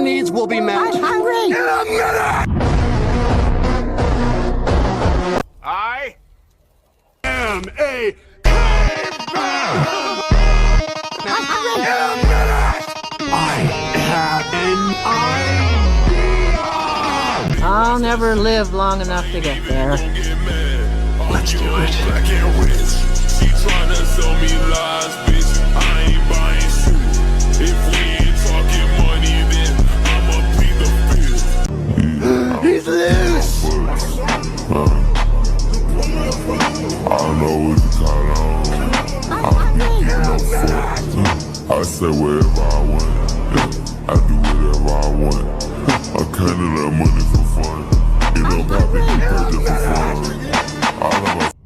needs will be met. I'm hungry! I am a I'm hungry! I have an idea. I'll never live long enough to get there. Let's do it. She tryna sell me lies, bitch. I ain't buying shit. If we ain't talking money, then I'ma plead the fifth. He's loose. I know it's kind of I say wherever I want. I do whatever I want. I can't let money for fun. You know, popping you purchase for fun. All of my